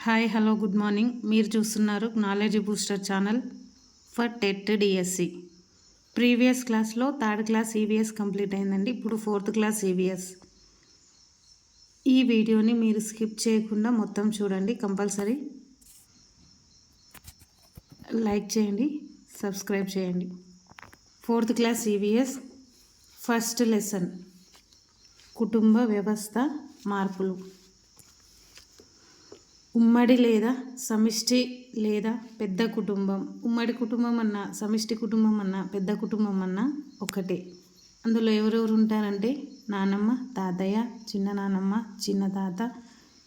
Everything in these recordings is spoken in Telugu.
Hi hello good morning. మీరు చూస్తున్నారు knowledge booster channel for TET DSC. Previous క్లాస్లో థర్డ్ క్లాస్ ఈవీఎస్ కంప్లీట్ అయిందండి. ఇప్పుడు ఫోర్త్ క్లాస్ ఈవీఎస్. ఈ వీడియోని మీరు స్కిప్ చేయకుండా మొత్తం చూడండి. కంపల్సరీ లైక్ చేయండి, సబ్స్క్రైబ్ చేయండి. Fourth class EVS first lesson కుటుంబ వ్యవస్థ మార్పులు. ఉమ్మడి లేదా సమిష్టి లేదా పెద్ద కుటుంబం. ఉమ్మడి కుటుంబం అన్న, సమిష్టి కుటుంబం అన్న, పెద్ద కుటుంబం అన్న ఒకటే. అందులో ఎవరెవరు ఉంటారంటే నానమ్మ, తాతయ్య, చిన్న నానమ్మ, చిన్న తాత,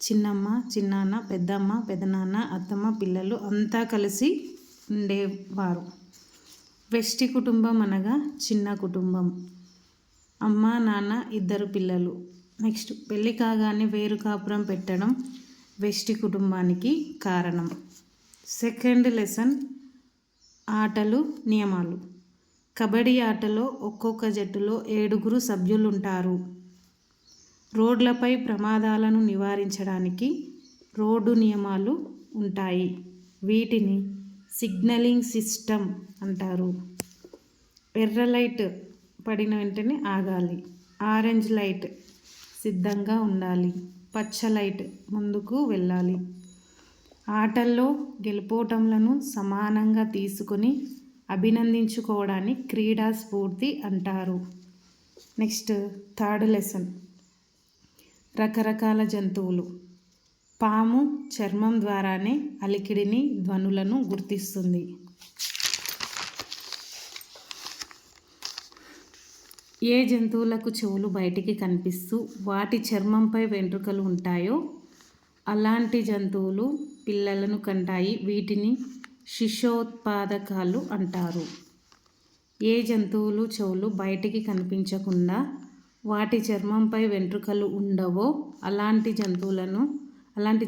చిన్నమ్మ, చిన్నాన్న, పెద్దమ్మ, పెదనాన్న, అత్తమ్మ, పిల్లలు అంతా కలిసి ఉండేవారు. వెష్టి కుటుంబం అనగా చిన్న కుటుంబం, అమ్మ నాన్న, ఇద్దరు పిల్లలు. నెక్స్ట్ పెళ్ళి కాగానే వేరు కాపురం పెట్టడం వెష్టి కుటుంబానికి కారణం. సెకండ్ లెసన్ ఆటలు నియమాలు. కబడ్డీ ఆటలో ఒక్కొక్క జట్టులో 7 సభ్యులు ఉంటారు. రోడ్లపై ప్రమాదాలను నివారించడానికి రోడ్డు నియమాలు ఉంటాయి. వీటిని సిగ్నలింగ్ సిస్టమ్ అంటారు. ఎర్ర లైట్ పడిన వెంటనే ఆగాలి. ఆరెంజ్ లైట్ సిద్ధంగా ఉండాలి. పచ్చ లైట్ ముందుకు వెళ్ళాలి. ఆటల్లో గెలుపోటములను సమానంగా తీసుకొని అభినందించుకోవడాన్ని క్రీడా స్ఫూర్తి అంటారు. నెక్స్ట్ థర్డ్ లెసన్ రకరకాల జంతువులు. పాము చర్మం ద్వారానే అలికిడిని, ధ్వనులను గుర్తిస్తుంది. ఏ జంతువులకు చెవులు బయటికి కనిపిస్తూ వాటి చర్మంపై వెంట్రుకలు ఉంటాయో అలాంటి జంతువులు పిల్లలను కంటాయి. వీటిని శిశోత్పాదకాలు అంటారు. ఏ జంతువులు చెవులు బయటికి కనిపించకుండా వాటి చర్మంపై వెంట్రుకలు ఉండవో అలాంటి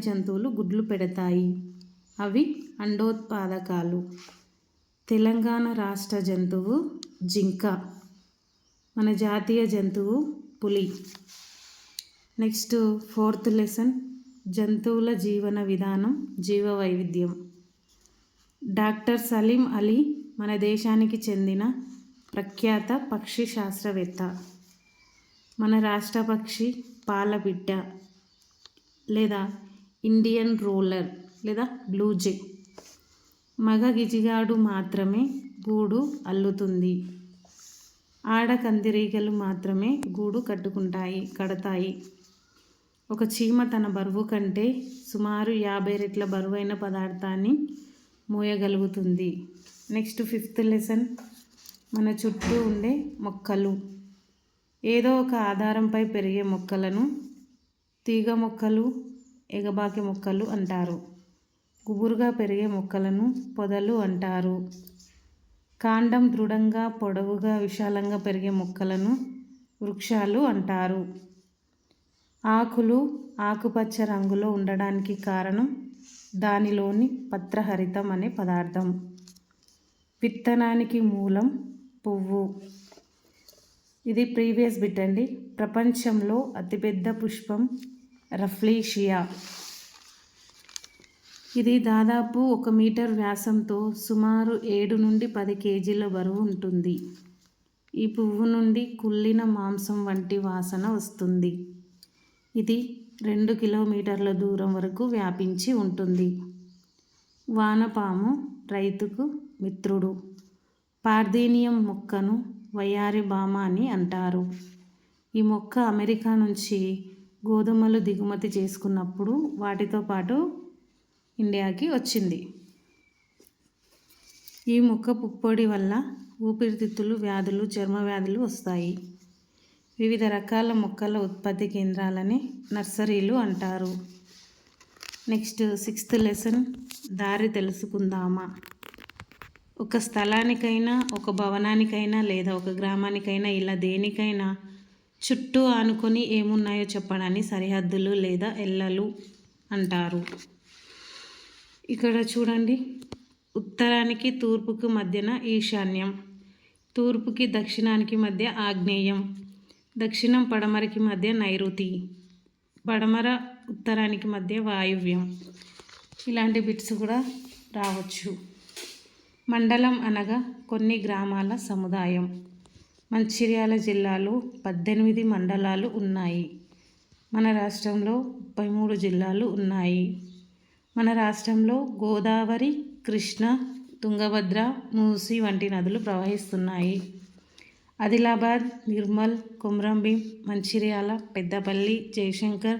జంతువులు గుడ్లు పెడతాయి. అవి అండోత్పాదకాలు. తెలంగాణ రాష్ట్ర జంతువు జింక. మన జాతీయ జంతువు పులి. నెక్స్ట్ ఫోర్త్ లెసన్ జంతువుల జీవన విధానం, జీవ వైవిధ్యం. డాక్టర్ సలీం అలీ మన దేశానికి చెందిన ప్రఖ్యాత పక్షి శాస్త్రవేత్త. మన రాష్ట్ర పక్షి పాలపిట్ట లేదా ఇండియన్ రోలర్ లేదా బ్లూ జే. మగ గిజిగాడు మాత్రమే గూడు అల్లుతుంది. ఆడ కందిరీగలు మాత్రమే గూడు కడతాయి. ఒక చీమ తన బరువు కంటే సుమారు 50 రెట్ల బరువైన పదార్థాన్ని మోయగలుగుతుంది. నెక్స్ట్ ఫిఫ్త్ లెసన్ మన చుట్టూ ఉండే మొక్కలు. ఏదో ఒక ఆధారంపై పెరిగే మొక్కలను తీగ మొక్కలు, ఎగబాకి మొక్కలు అంటారు. గుబురుగా పెరిగే మొక్కలను పొదలు అంటారు. కాండం దృఢంగా, పొడవుగా, విశాలంగా పెరిగే మొక్కలను వృక్షాలు అంటారు. ఆకులు ఆకుపచ్చ రంగులో ఉండడానికి కారణం దానిలోని పత్రహరితం అనే పదార్థం. విత్తనానికి మూలం పువ్వు. ఇది ప్రీవియస్ బిట్ అండి. ప్రపంచంలో అతిపెద్ద పుష్పం రఫ్లీషియా. ఇది దాదాపు 1 మీటర్ వ్యాసంతో సుమారు 7 నుండి 10 కేజీల బరువు ఉంటుంది. ఈ పువ్వు నుండి కుళ్ళిన మాంసం వంటి వాసన వస్తుంది. ఇది 2 కిలోమీటర్ల దూరం వరకు వ్యాపించి ఉంటుంది. వానపాము రైతుకు మిత్రుడు. పార్థేనియం మొక్కను వయ్యారి భామ అని అంటారు. ఈ మొక్క అమెరికా నుంచి గోధుమలు దిగుమతి చేసుకున్నప్పుడు వాటితో పాటు ఇండియాకి వచ్చింది. ఈ మొక్క పుప్పొడి వల్ల ఊపిరితిత్తులు వ్యాధులు, చర్మ వ్యాధులు వస్తాయి. వివిధ రకాల మొక్కల ఉత్పత్తి కేంద్రాలని నర్సరీలు అంటారు. నెక్స్ట్ సిక్స్త్ లెసన్ దారి తెలుసుకుందామా. ఒక స్థలానికైనా, ఒక భవనానికైనా లేదా ఒక గ్రామానికైనా ఇలా దేనికైనా చుట్టూ ఆనుకొని ఏమున్నాయో చెప్పడాన్ని సరిహద్దులు లేదా ఎల్లలు అంటారు. ఇక్కడ చూడండి, ఉత్తరానికి తూర్పుకు మధ్యన ఈశాన్యం, తూర్పుకి దక్షిణానికి మధ్య ఆగ్నేయం, దక్షిణం పడమరకి మధ్య నైరుతి, పడమర ఉత్తరానికి మధ్య వాయువ్యం. ఇలాంటి బిట్స్ కూడా రావచ్చు. మండలం అనగా కొన్ని గ్రామాల సముదాయం. మంచిర్యాల జిల్లాలో 18 మండలాలు ఉన్నాయి. మన రాష్ట్రంలో 33 జిల్లాలు ఉన్నాయి. మన రాష్ట్రంలో గోదావరి, కృష్ణ, తుంగభద్ర, మూసి వంటి నదులు ప్రవహిస్తున్నాయి. ఆదిలాబాద్, నిర్మల్, కొమ్రంభీం, మంచిర్యాల, పెద్దపల్లి, జయశంకర్,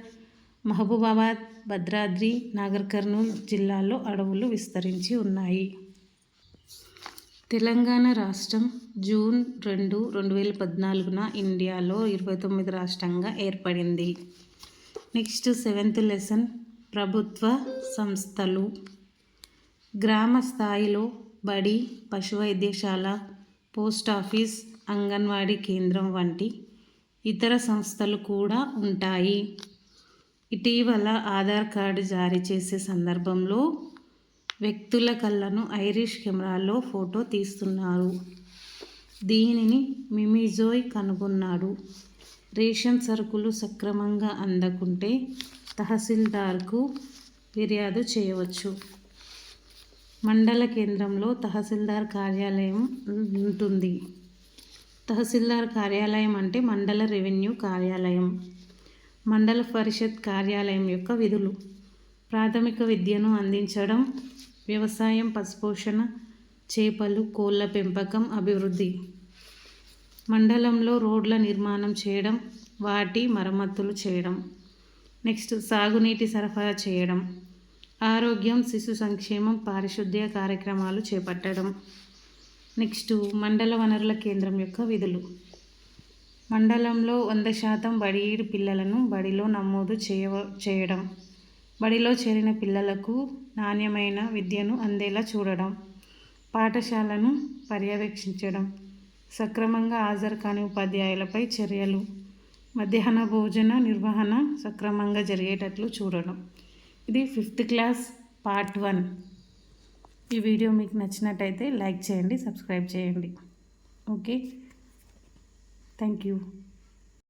మహబూబాబాద్, భద్రాద్రి, నాగర్ కర్నూల్ జిల్లాల్లో అడవులు విస్తరించి ఉన్నాయి. తెలంగాణ రాష్ట్రం జూన్ 2, 2014 ఇండియాలో 29 రాష్ట్రంగా ఏర్పడింది. నెక్స్ట్ 7th లెసన్ ప్రభుత్వ సంస్థలు. గ్రామ స్థాయిలో బడి, పశు వైద్యశాల, పోస్ట్ ఆఫీస్, అంగన్వాడీ కేంద్రం వంటి ఇతర సంస్థలు కూడా ఉంటాయి. ఇటీవల ఆధార్ కార్డు జారీ చేసే సందర్భంలో వ్యక్తుల కళ్ళను ఐరిష్ కెమెరాలో ఫోటో తీస్తున్నారు. దీనిని మిమిజోయ్ కనుగొన్నాడు. రేషన్ సరుకులు సక్రమంగా అందకుంటే తహసీల్దార్కు ఫిర్యాదు చేయవచ్చు. మండల కేంద్రంలో తహసీల్దార్ కార్యాలయం ఉంటుంది. తహసీల్దార్ కార్యాలయం అంటే మండల రెవెన్యూ కార్యాలయం. మండల పరిషత్ కార్యాలయం యొక్క విధులు: ప్రాథమిక విద్యను అందించడం, వ్యవసాయం, పశుపోషణ, చేపలు, కోళ్ళ పెంపకం, అభివృద్ధి. మండలంలో రోడ్ల నిర్మాణం చేయడం, వాటి మరమ్మతులు చేయడం. నెక్స్ట్ సాగునీటి సరఫరా చేయడం, ఆరోగ్యం, శిశు సంక్షేమం, పారిశుద్ధ్య కార్యక్రమాలు చేపట్టడం. నెక్స్ట్ మండల వనరుల కేంద్రం యొక్క విధులు: మండలంలో 100% బడిఈడు పిల్లలను బడిలో నమోదు చేయడం, బడిలో చేరిన పిల్లలకు నాణ్యమైన విద్యను అందేలా చూడడం, పాఠశాలను పర్యవేక్షించడం, సక్రమంగా హాజరు కాని ఉపాధ్యాయులపై చర్యలు, మధ్యాహ్న భోజన నిర్వహణ సక్రమంగా జరిగేటట్లు చూడడం. ఇది 5th క్లాస్ పార్ట్ 1. ఈ వీడియో మీకు నచ్చినట్టయితే లైక్ చేయండి, సబ్స్క్రైబ్ చేయండి. Okay, thank you.